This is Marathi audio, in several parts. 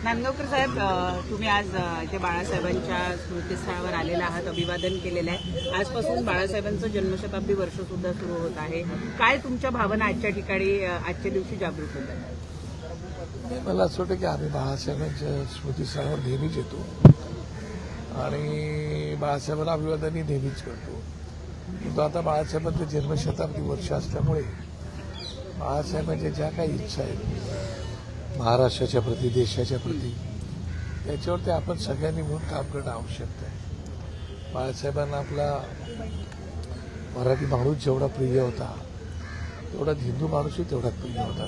नांदगावकर साहेब, तुम्ही आज इथे बाळासाहेबांच्या स्मृतीस्थळावर आलेला आहात, अभिवादन केलेलं आहे. आजपासून बाळासाहेबांचं जन्मशताब्दी वर्ष सुद्धा सुरू होत आहे. काय तुमच्या भावना आजच्या ठिकाणी आजच्या दिवशी जागृत होत आहेत? मला असं वाटतं की आम्ही बाळासाहेबांच्या स्मृतीस्थळावर नेहमीच येतो आणि बाळासाहेबांना अभिवादनही नेहमीच करतो. तो आता बाळासाहेबांचं जन्मशताब्दी वर्ष असल्यामुळे बाळासाहेबांच्या ज्या काही इच्छा आहेत महाराष्ट्राच्या प्रती, देशाच्या प्रती, त्याच्यावरती आपण सगळ्यांनी मिळून काम करणं आवश्यक आहे. बाळासाहेबांना आपला मराठी माणूस जेवढा प्रिय होता तेवढा हिंदू माणूसही तेवढा प्रिय होता.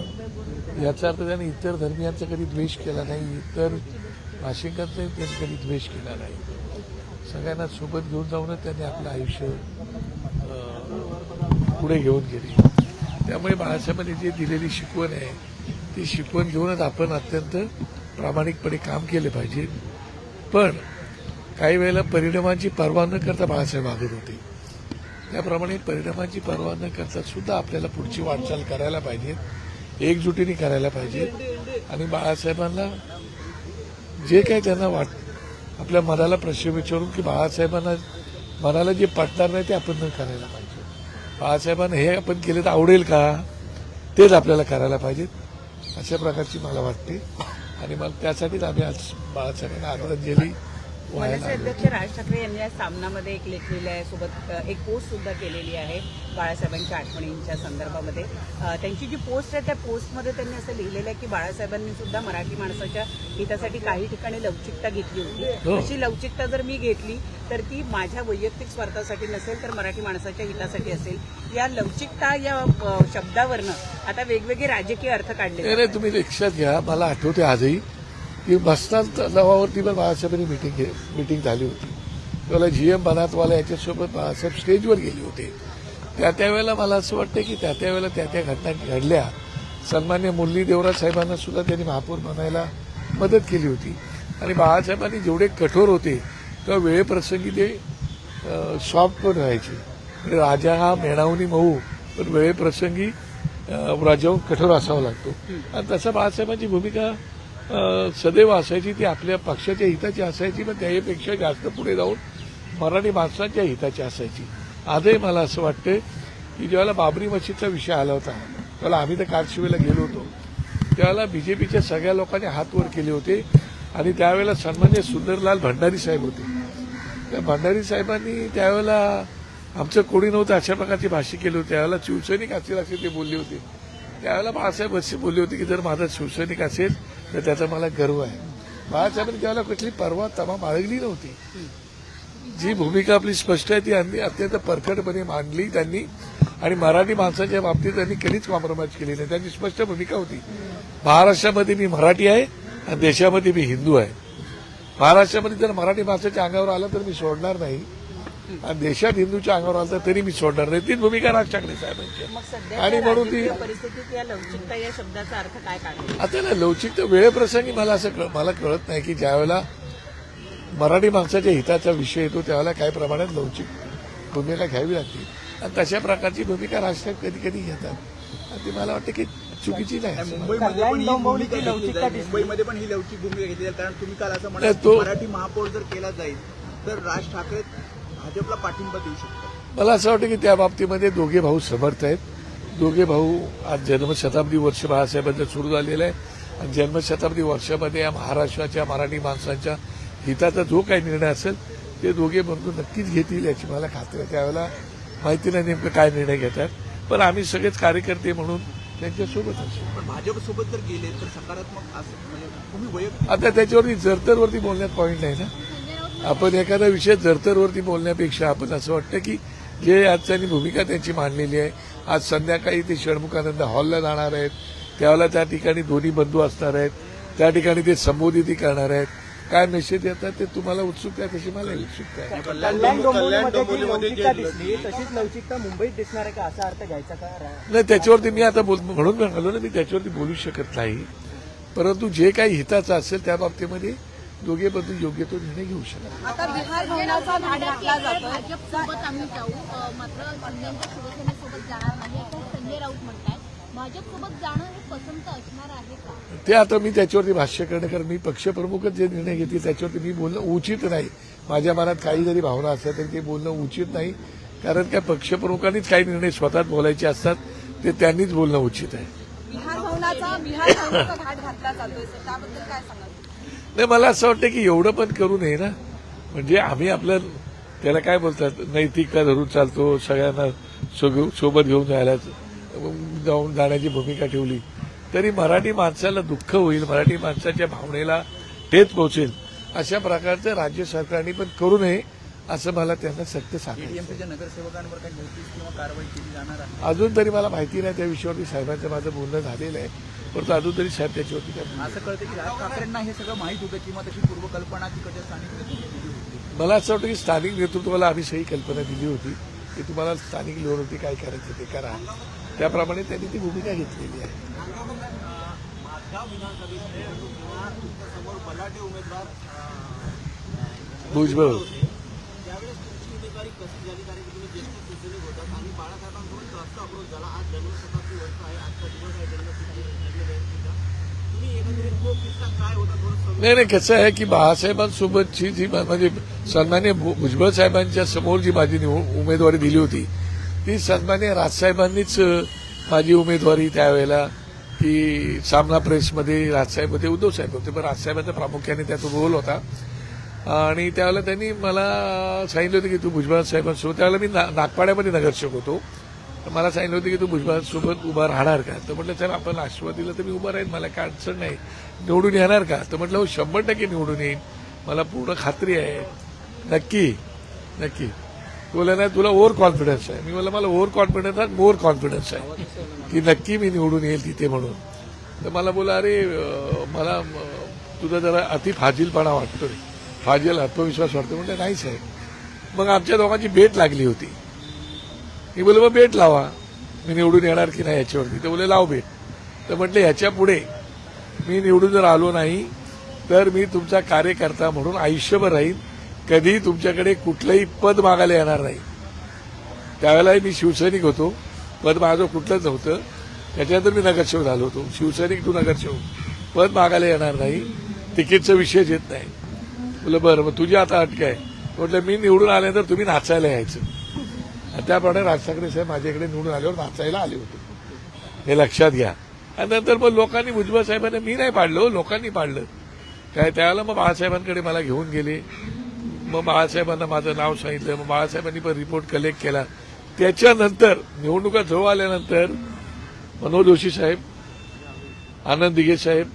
याचा अर्थ त्याने इतर धर्मियांचा कधी द्वेष केला नाही, इतर भाषिकांचाही त्यांनी कधी द्वेष केला नाही. सगळ्यांना सोबत घेऊन जाऊनच त्यांनी आपलं आयुष्य पुढे घेऊन गेले. त्यामुळे बाळासाहेबांनी जे दिलेली शिकवण आहे ती शिकवण घेऊनच आपण अत्यंत प्रामाणिकपणे काम केले पाहिजे. पण काही वेळेला परिणामांची पर्वा न करता बाळासाहेब वागत होते. त्याप्रमाणे परिणामांची पर्वा न करता सुद्धा आपल्याला पुढची वाटचाल करायला पाहिजे, एकजुटीने करायला पाहिजे. आणि बाळासाहेबांना जे काही त्यांना आपल्या मनाला प्रश्न विचारून की बाळासाहेबांना मनाला जे पटणार नाही ते आपण न करायला पाहिजे. बाळासाहेबांना हे आपण केलं तर आवडेल का, तेच आपल्याला करायला पाहिजे अशा प्रकारची मला वाटते. आणि मग त्यासाठीच आम्ही आज बाळासाहेबांना आदरांजली मनसे अध्यक्ष राज ठाकरे यांनी या सामनामध्ये एक लेख लिहिला आहे, सोबत एक पोस्ट सुद्धा केलेली आहे बाळासाहेबांच्या आठवणींच्या संदर्भामध्ये. त्यांची जी पोस्ट आहे त्या पोस्टमध्ये त्यांनी असं लिहिलेलं आहे की बाळासाहेबांनी सुद्धा मराठी माणसाच्या हितासाठी काही ठिकाणी लवचिकता घेतली होती. अशी लवचिकता जर मी घेतली तर ती माझ्या वैयक्तिक स्वार्थासाठी नसेल तर मराठी माणसाच्या हितासाठी असेल. या लवचिकता या शब्दावरनं आता वेगवेगळे राजकीय अर्थ काढले. तुम्ही लक्षात घ्या, मला आठवते आजही की मस्तान तलावावरती पण बाळासाहेबांनी मीटिंग झाली होती. त्यावेळेला GM बनातवाला याच्यासोबत बाळासाहेब स्टेजवर गेले होते. त्यावेळेला मला असं वाटतं की त्यावेळेला त्या घटना घडल्या. सन्मान्य मुरली देवराज साहेबांना सुद्धा त्यांनी महापौर बनायला मदत केली होती. आणि बाळासाहेबांनी जेवढे कठोर होते तेव्हा वेळेप्रसंगी ते सॉफ्ट पण राहायचे. राजा हा मेणावनी मऊ, पण वेळेप्रसंगी राजाहून कठोर असावा लागतो. आणि तसं बाळासाहेबांची भूमिका सदैव असायची. ती आपल्या पक्षाच्या हिताची असायची, पण त्यापेक्षा जास्त पुढे जाऊन मराठी माणसांच्या हिताची असायची. आजही मला असं वाटतं की ज्यावेळेला बाबरी मशीदचा विषय आला होता त्यावेळेला आम्ही तर कारशिवेला गेलो होतो. त्यावेळेला बीजेपीच्या सगळ्या लोकांनी हात वर केले होते. आणि त्यावेळेला सन्मान्य सुंदरलाल भंडारी साहेब होते. त्या भंडारी साहेबांनी त्यावेळेला आमचं कोणी नव्हतं अशा प्रकारची भाषा केली होती. त्यावेळेला शिवसैनिक असेल असे ते बोलले होते. त्यावेळेला बाळासाहेब असे बोलले होते की जर माझा शिवसैनिक असेल तर त्याचा मला गर्व आहे. बाळासाहेबांनी त्यावेळेला कुठली परवा तमा बाळगली नव्हती. जी भूमिका आपली स्पष्ट आहे ती अत्यंत परखडपणे मांडली त्यांनी. आणि मराठी माणसाच्या बाबतीत त्यांनी कधीच कॉम्प्रोमाइज केली नाही. त्यांची स्पष्ट भूमिका होती, महाराष्ट्रामध्ये मी मराठी आहे आणि देशामध्ये मी हिंदू आहे. महाराष्ट्रामध्ये जर मराठी माणसाच्या अंगावर आलं तर मी सोडणार नाही, आणि देशात हिंदूच्या अंगावर आलं तरी मी सोडणार नाही. तीच भूमिका राज ठाकरे साहेबांची. आणि म्हणून ती परिस्थितीत या लवचिकता या शब्दाचा अर्थ काय काढला आता ना लवचिकता वेळेप्रसंगी मला कळत नाही की ज्यावेळेला मराठी माणसाच्या हिताचा विषय येतो त्यावेळेला काही प्रमाणात लवचिक भूमिका घ्यावी लागते. आणि तशा प्रकारची भूमिका राजसाहेब कधी कधी घेतात. आणि ती मला वाटतं की चुकीची नाही. मुंबईमध्ये पण ही लवचिक भूमिका घेतली जाईल. कारण तुम्ही काल असं म्हणाल मराठी महापौर जर केला जाईल तर राज ठाकरे भाजपला पाठिंबा देऊ शकतात. मला असं वाटतं की त्या बाबतीमध्ये दोघे भाऊ समर्थ आहेत. दोघे भाऊ आज जन्मशताब्दी वर्ष बाळासाहेबांचं सुरू झालेलं आहे. आणि जन्मशताब्दी वर्षामध्ये या महाराष्ट्राच्या मराठी माणसांच्या हिताचा जो काही निर्णय असेल ते दोघे बंधू नक्कीच घेतील याची मला खात्री आहे. त्यावेळेला माहिती नाही नेमकं काय निर्णय घेतात, पण आम्ही सगळेच कार्यकर्ते म्हणून त्यांच्यासोबत असेल. पण भाजपसोबत जर गेले तर सकारात्मक असं म्हणजे तुम्ही वैयक्तिक आता त्याच्यावरती जरतरवरती बोलण्यात पॉईंट नाही ना. आपण एखादा विषय जरतरवरती बोलण्यापेक्षा आपण असं वाटतं की जे आज त्यांनी भूमिका त्यांची मांडलेली आहे, आज संध्याकाळी ते षण्मुखानंद हॉलला जाणार आहेत, त्यावेळेला त्या ठिकाणी दोन्ही बंधू असणार आहेत, त्या ठिकाणी ते संबोधित करणार आहेत. काय मेसेज येतात ते तुम्हाला उत्सुकता आहे, तशी मला उत्सुकता आहे. कल्याण डोंबिवलीमध्ये जी लवचिकता दिसली तशीच लवचिकता मुंबईत दिसणार आहे का, असा अर्थ घ्यायचा का? नाही, त्याच्यावरती मी आता म्हणून म्हणालो ना, मी त्याच्यावरती बोलू शकत नाही. परंतु जे काही हिताचं असेल त्या बाबतीमध्ये दोघे बंधू योग्य तो निर्णय घेऊ शकतात. आता बिहार भवनाचा भाग घातला जातो. भाजपसोबत आम्ही जाऊ, मात्र शिंदेच्या शिवसेनेसोबत जाणार नाही असं संजय राऊत म्हणतायत. भाजपसोबत जाणं हे पसंत असणार आहे का? ते आता मी त्याच्यावरती भाष्य करणे, कारण मी पक्षप्रमुखच जे निर्णय घेतले त्याच्यावरती मी बोलणं उचित नाही. माझ्या मनात काही जरी भावना असल्या तरी ते बोलणं उचित नाही, कारण त्या पक्षप्रमुखांनीच काही निर्णय स्वतः बोलायचे असतात, ते त्यांनीच बोलणं उचित आहे. बिहार भवनाचा घाट घातला जातोय, त्याबद्दल काय सांगाल? नाही, मला असं वाटतं की एवढं पण करू नये ना. म्हणजे आम्ही आपलं त्याला काय बोलतात, नैतिकता धरून चालतो, सगळ्यांना सोबत घेऊन जाण्याची भूमिका ठेवली तरी मराठी माणसाला दुःख होईल, मराठी माणसाच्या भावनेला ठेच पोहोचेल, अशा प्रकारचं राज्य सरकारने पण करू नये असं मला त्यांना सक्त सांगायचं. एटीएमसीच्या नगरसेवकांवर काही नोटीस किंवा कारवाई केली जाणार आहे? अजून तरी मला माहिती नाही, त्या विषयावरती साहेबांचं माझं बोलणं झालेलं आहे, परंतु अजून तरी साहेब त्याच्यावरती काय बोलले. असं कळतं की राज ठाकरेंना हे सगळं माहीत होतं किंवा त्याची पूर्वकल्पना तिकडच्या स्थानिक नेतृत्वाने दिली होती? मला असं वाटतं की स्थानिक नेतृत्वाला आम्ही सही कल्पना दिली होती की तुम्हाला स्थानिक लेवलवरती काय करायचं ते करा, त्याप्रमाणे त्यांनी ती भूमिका घेतलेली आहे. भुजबळ नाही, कसं आहे की बाळासाहेबांसोबतची जी म्हणजे सन्मान्य भुजबळ साहेबांच्या समोर जी माझी उमेदवारी दिली होती ती सन्मान्य राजसाहेबांनीच माझी उमेदवारी त्यावेळेला की सामना प्रेसमध्ये राजसाहेब होते, उद्धव साहेब होते, पण राजसाहेबांचा प्रामुख्याने त्यात रोल होता. आणि त्यावेळेला त्यांनी मला सांगितलं होतं की तू भुजबळ साहेबांसोबत, त्यावेळेला मी नागपाड्यामध्ये नगरसेवक होतो, मला सांगितलं होतं की तू भुजबळांसोबत उभा राहणार का. तर म्हटलं साहेब आपण राष्ट्रवादीला तर मी उभा राहीन, मला काय अडचण नाही, निवडून येणार का. तर म्हटलं हो 100% निवडून येईन, मला पूर्ण खात्री आहे. नक्की नक्की. बोला नाही तुला ओव्हर कॉन्फिडन्स आहे. मी बोला मला ओव्हर कॉन्फिडन्स आहे, मोर कॉन्फिडन्स आहे की नक्की मी निवडून येईल तिथे म्हणून. तर मला बोला अरे मला तुझा जरा अति फाजीलपणा वाटतोय, फाजील आत्मविश्वास वाटतो. म्हणजे नाही साहेब. मग आमच्या दोघांची भेट लागली होती. मी बोले मग भेट लावा, मी निवडून येणार की नाही याच्यावरती. तर बोले लाव भेट. तर म्हटलं ह्याच्या पुढे मी निवडून जर आलो नाही तर मी तुमचा कार्यकर्ता म्हणून आयुष्यभर राहीन, कधी तुमच्याकडे कुठलंही पद मागायला येणार नाही. त्यावेळेला मी शिवसैनिक होतो, पद माझं कुठलंच नव्हतं, त्याच्यानंतर मी नगरसेवक झालो होतो. शिवसैनिक टू नगरसेवक, पद मागायला येणार नाही, तिकीटचा विषयच येत नाही. बोलं बरं मग तुझी आता अटक आहे. म्हटलं मी निवडून आल्यानंतर तुम्ही नाचायला यायचं. त्याप्रमाणे राज ठाकरे साहेब माझ्याकडे निवडून आल्यावर नाचायला आले होते, हे लक्षात घ्या. आणि नंतर मग लोकांनी भुजबळ साहेबांना मी नाही पाडलं, लोकांनी पाडलं काय. त्यावेळेला मग बाळासाहेबांकडे मला घेऊन गेले, मग बाळासाहेबांना माझं नाव सांगितलं, मग बाळासाहेबांनी पण रिपोर्ट कलेक्ट केला. त्याच्यानंतर निवडणुका जवळ आल्यानंतर मनोज जोशी साहेब, आनंद दिघे साहेब,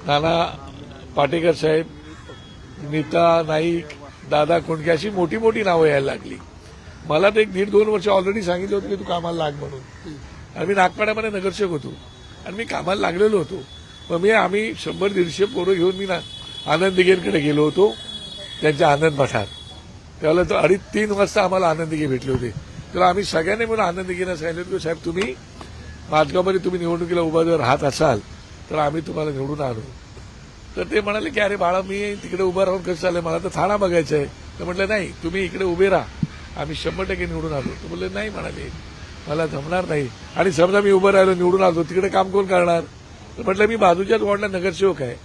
नाना पाटेकर साहेब, नीता नाईक, दादा कोंडके अशी मोठी मोठी नावं यायला लागली. मला तर 1.5-2 वर्ष ऑलरेडी सांगितलं होतं की तू कामाला लाग म्हणून. आणि मी नागपाड्यामध्ये नगरसेवक होतो आणि मी कामाला लागलेलो होतो. मग आम्ही 100-150 पोरं घेऊन मी आनंद दिघेंकडे गेलो होतो, त्यांच्या आनंद मठात. त्यावेळेला तो 2:30-3 वाजता आम्हाला आनंद दिघे भेटले होते. तर आम्ही सगळ्यांनी म्हणून आनंद दिघेंना सांगितलं की साहेब तुम्ही माझगावमध्ये तुम्ही निवडणुकीला उभा जर राहत असाल तर आम्ही तुम्हाला निवडून आणू. तर ते म्हणाले की अरे बाळा मी तिकडे उभं राहून कसं चाललंय, मला तर ठाणा बघायचं आहे. तर म्हटलं नाही तुम्ही इकडे उभे राहा, आम्ही 100% निवडून आलो. तर बोलले नाही म्हणाले मला जमणार नाही. आणि समजा मी उभं राहिलो निवडून आलो तिकडे काम कोण करणार. तर म्हटलं मी बाजूच्याच वॉर्डला नगरसेवक आहे,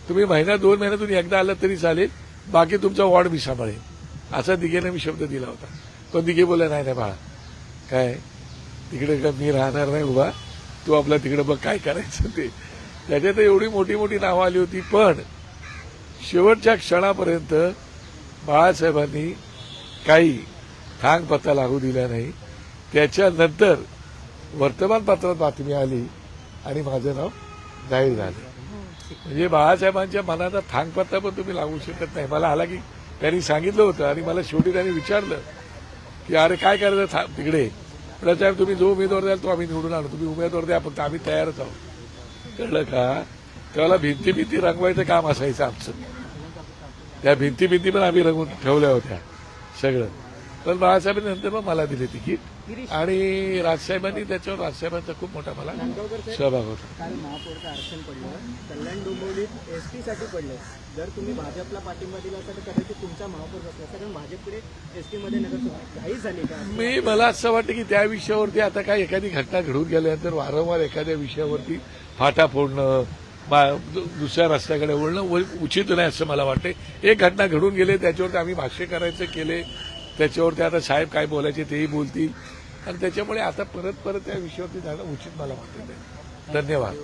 तुम्ही 1-2 महिन्यातून एकदा आलं तरी चालेल, बाकी तुमचा वॉर्ड मी सांभाळेल, असा दिघेने मी शब्द दिला होता. पण दिघे बोलला नाही नाही बाळा काय तिकडे मी राहणार नाही उभा, तू आपला तिकडे बघ काय करायचं ते. त्याच्यात एवढी मोठी मोठी नावं आली होती. पण शेवटच्या क्षणापर्यंत बाळासाहेबांनी काही थांग पत्ता लागू दिला नाही. त्याच्यानंतर वर्तमानपत्रात बातमी आली आणि माझं नाव जाहीर झालं. म्हणजे बाळासाहेबांच्या मनाचा थांगपत्ता पण तुम्ही लागू शकत नाही. मला आला की त्यांनी सांगितलं होतं आणि मला शेवटी त्यांनी विचारलं की अरे काय करायचं तिकडे. साहेब तुम्ही जो उमेदवार द्याल तो आम्ही निवडून आणू, तुम्ही उमेदवार द्या फक्त आम्ही तयारच आहोत. कळलं का? त्यावेळेला भिंती रंगवायचं काम असायचं आमचं. त्या भिंती पण आम्ही रंगवून ठेवल्या होत्या सगळं. पण बाळासाहेबांनी नंतर मग मला दिले तिकीट आणि राजसाहेबांनी त्याच्यावर राजसाहेबांचा खूप मोठा मला सहभाग होता. काल महापौरचं आरक्षण पडलं, कल्याण डोंबिवलीत एसटीसाठी पडलं. जर तुम्ही भाजपला पाठिंबा दिला असता तर कदाचित तुमचा महापौर असला असता, कारण भाजपकडे एसटीमध्ये नगरसेवक घाई झाली का? मला असं वाटतं की त्या विषयावरती आता काय एखादी घटना घडून गेल्यानंतर वारंवार एखाद्या विषयावरती फाटा फोडणं, दुसऱ्या रस्त्याकडे वळणं उचित नाही असं मला वाटते. एक घटना घडून गेले त्याच्यावरती आम्ही भाष्य करायचं केले, त्याच्यावरती आता साहेब काय बोलायचे तेही बोलतील आणि त्याच्यामुळे आता परत त्या विषयावरती जाणं उचित मला वाटत नाही. धन्यवाद.